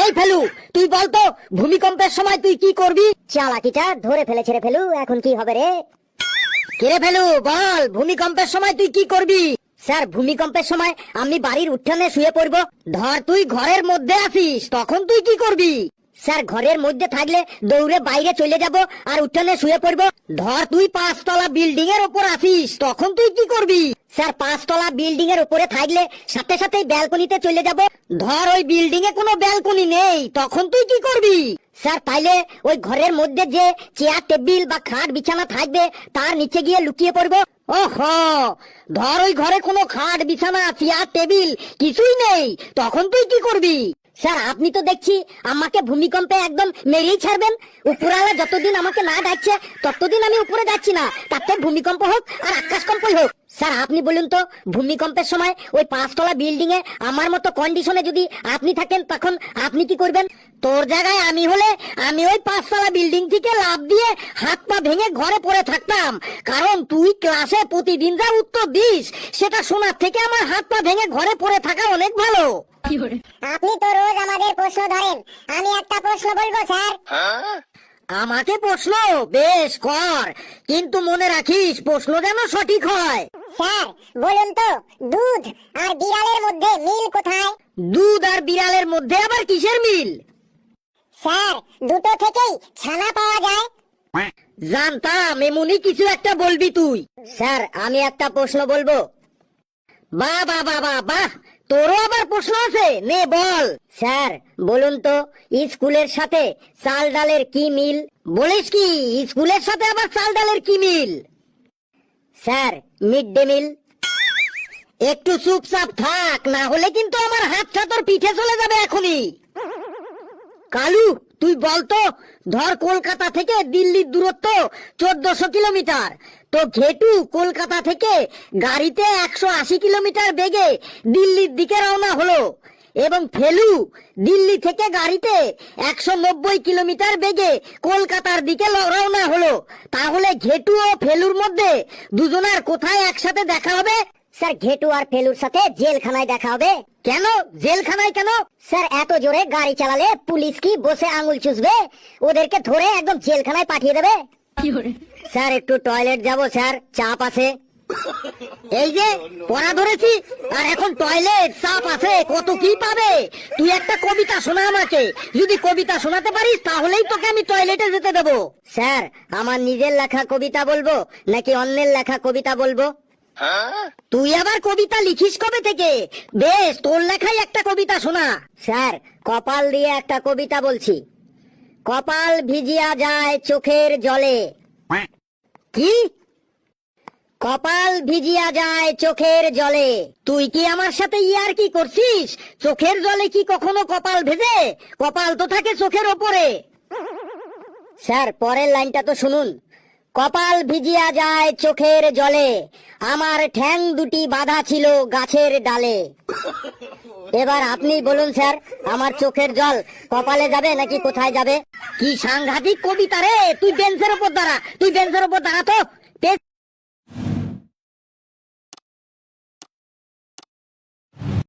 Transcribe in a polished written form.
এই ফেলু, তুই বলতো ভূমিকম্পের সময় তুই কি করবি? চালাকিটা ধরে ফেলেছে রে ফেলু, এখন কি হবে রে? কে রে ফেলু, বল ভূমিকম্পের সময় তুই কি করবি? স্যার, ভূমিকম্পের সময় আমি বাড়ির উঠানে শুয়ে পড়বো। ধর তুই ঘরের মধ্যে আছিস, তখন তুই কি করবি? স্যার, ঘরের মধ্যে থাকলে দৌড়ে বাইরে চলে যাব আর উঠানে শুয়ে পড়বো। ধর তুই 5 তলা বিল্ডিং এর উপর আছিস, তখন তুই কি করবি? স্যার, 5 তলা বিল্ডিং এর উপরে থাকলে সাথে সাথে ব্যালকনিতে চলে যাব। ধর ওই বিল্ডিং এ কোনো ব্যালকনি নেই, তখন তুই কি করবি? স্যার, তাইলে ওই ঘরের মধ্যে যে চেয়ার টেবিল বা খাট বিছানা থাকবে তার নিচে গিয়ে লুকিয়ে পড়বো। ওহো, ধর ওই ঘরে কোনো খাট বিছানা চেয়ার টেবিল কিছুই নেই, তখন তুই কি করবি? স্যার, আপনি তো দেখছি আমাকে ভূমিকম্পে একদম মেরেই ছাড়বেন। উপরালা যতদিন আমাকে না ডাকছে ততদিন আমি উপরে যাচ্ছি না, তাতে ভূমিকম্প হোক আর আকাশকম্পই হোক। স্যার, আপনি বলুন তো, ভূমিকম্পের সময় ওই 5 তলা বিল্ডিং এ আমার মতো কন্ডিশনে যদি আপনি থাকেন, তখন আপনি কি করবেন? তোর জায়গায় আমি হলে আমি ওই 5 তলা বিল্ডিং থেকে লাফ দিয়ে হাত পা ভেঙে ঘরে পড়ে থাকতাম। কারণ তুই ক্লাসে প্রতিদিন যা উত্তর দিস সেটা শোনার থেকে আমার হাত পা ভেঙে ঘরে পড়ে থাকা অনেক ভালো। আপনি তো রোজ আমাদের প্রশ্ন ধরেন, আমি একটা প্রশ্ন বলবো স্যার। আমাকে প্রশ্ন বেশ কর, কিন্তু মনে রাখিস প্রশ্ন যেন সঠিক হয়। স্যার, বলুন তো, দুধ আর বিড়ালের মধ্যে মিল কোথায়? দুধ আর বিড়ালের মধ্যে আবার কিসের মিল? স্যার, দুটো থেকেই ছানা পাওয়া যায়। জানতাম এমনই কিছু একটা বলবি তুই। স্যার, আমি একটা প্রশ্ন বলবো। বাহ বাহ বাহ বাহ বাহ, তোরও আবার প্রশ্ন আছে, নে বল। স্যার, বলুন তো, স্কুলের সাথে চাল ডালের কি মিল? বলিস কি, স্কুলের সাথে আবার চাল ডালের কি মিল? Sir, mid day meal. একটু চুপচাপ থাক, না হলে কিন্তু আমার হাতটা তোর পিঠে চলে যাবে এখনই। কালু, তুই বলতো, ধর কলকাতা থেকে দিল্লির দূরত্ব 1400 কিলোমিটার, তো ঘেটু কলকাতা থেকে গাড়িতে 180 কিলোমিটার বেগে দিল্লির দিকে রওনা হলো, এবং ফেলু দিল্লি থেকে গাড়িতে 190 কিলোমিটার বেগে কলকাতার দিকে রওনা হলো। তাহলে ঘেটু ও ফেলুর মধ্যে দুজনার কোথায় একসাথে দেখা হবে? স্যার, ঘেটু আর ফেলুর সাথে জেলখানায় দেখা হবে। কেন জেলখানায় কেন? স্যার, এত জোরে গাড়ি চালালে পুলিশ কি বসে আঙুল চুষবে? ওদেরকে ধরে একদম জেলখানায় পাঠিয়ে দেবে। স্যার, একটু টয়লেট যাব স্যার, চাপ আছে। এই যে পড়া ধরেছি আর এখন টয়লেট চাপ আছে, কত কি পাবে? তুই একটা কবিতা শোনা আমাকে, যদি কবিতা শোনাতে পারিস তাহলেই তোকে আমি টয়লেটে যেতে দেবো। স্যার, আমার নিজের লেখা কবিতা বলবো নাকি অন্যের লেখা কবিতা বলবো? তুই আবার কবিতা লিখিস কবে থেকে? বেশ, তোর লেখাই একটা কবিতা শোনা। স্যার, কপাল দিয়ে একটা কবিতা বলছি। কপাল ভিজিয়া যায় চোখের জলে। কি? কপাল ভিজিয়া যায় চোখের জলে। তুই কি আমার সাথে ইয়ার কি করছিস? চোখের জলে কি কখনো কপাল ভেজে? কপাল তো থাকে চোখের ওপরে। স্যার, পরের লাইনটা তো শুনুন। কপাল ভিজিয়া যায় চোখের জলে, আমার ঠ্যাং দুটি বাঁধা ছিল গাছের ডালে। এবার আপনি বলুন স্যার, আমার চোখের জল কপালে যাবে নাকি কোথায় যাবে? কি সাংঘাতিক কবিতা রে! তুই বেঞ্চের ওপর দাঁড়া, তুই বেঞ্চের ওপর দাঁড়া তো।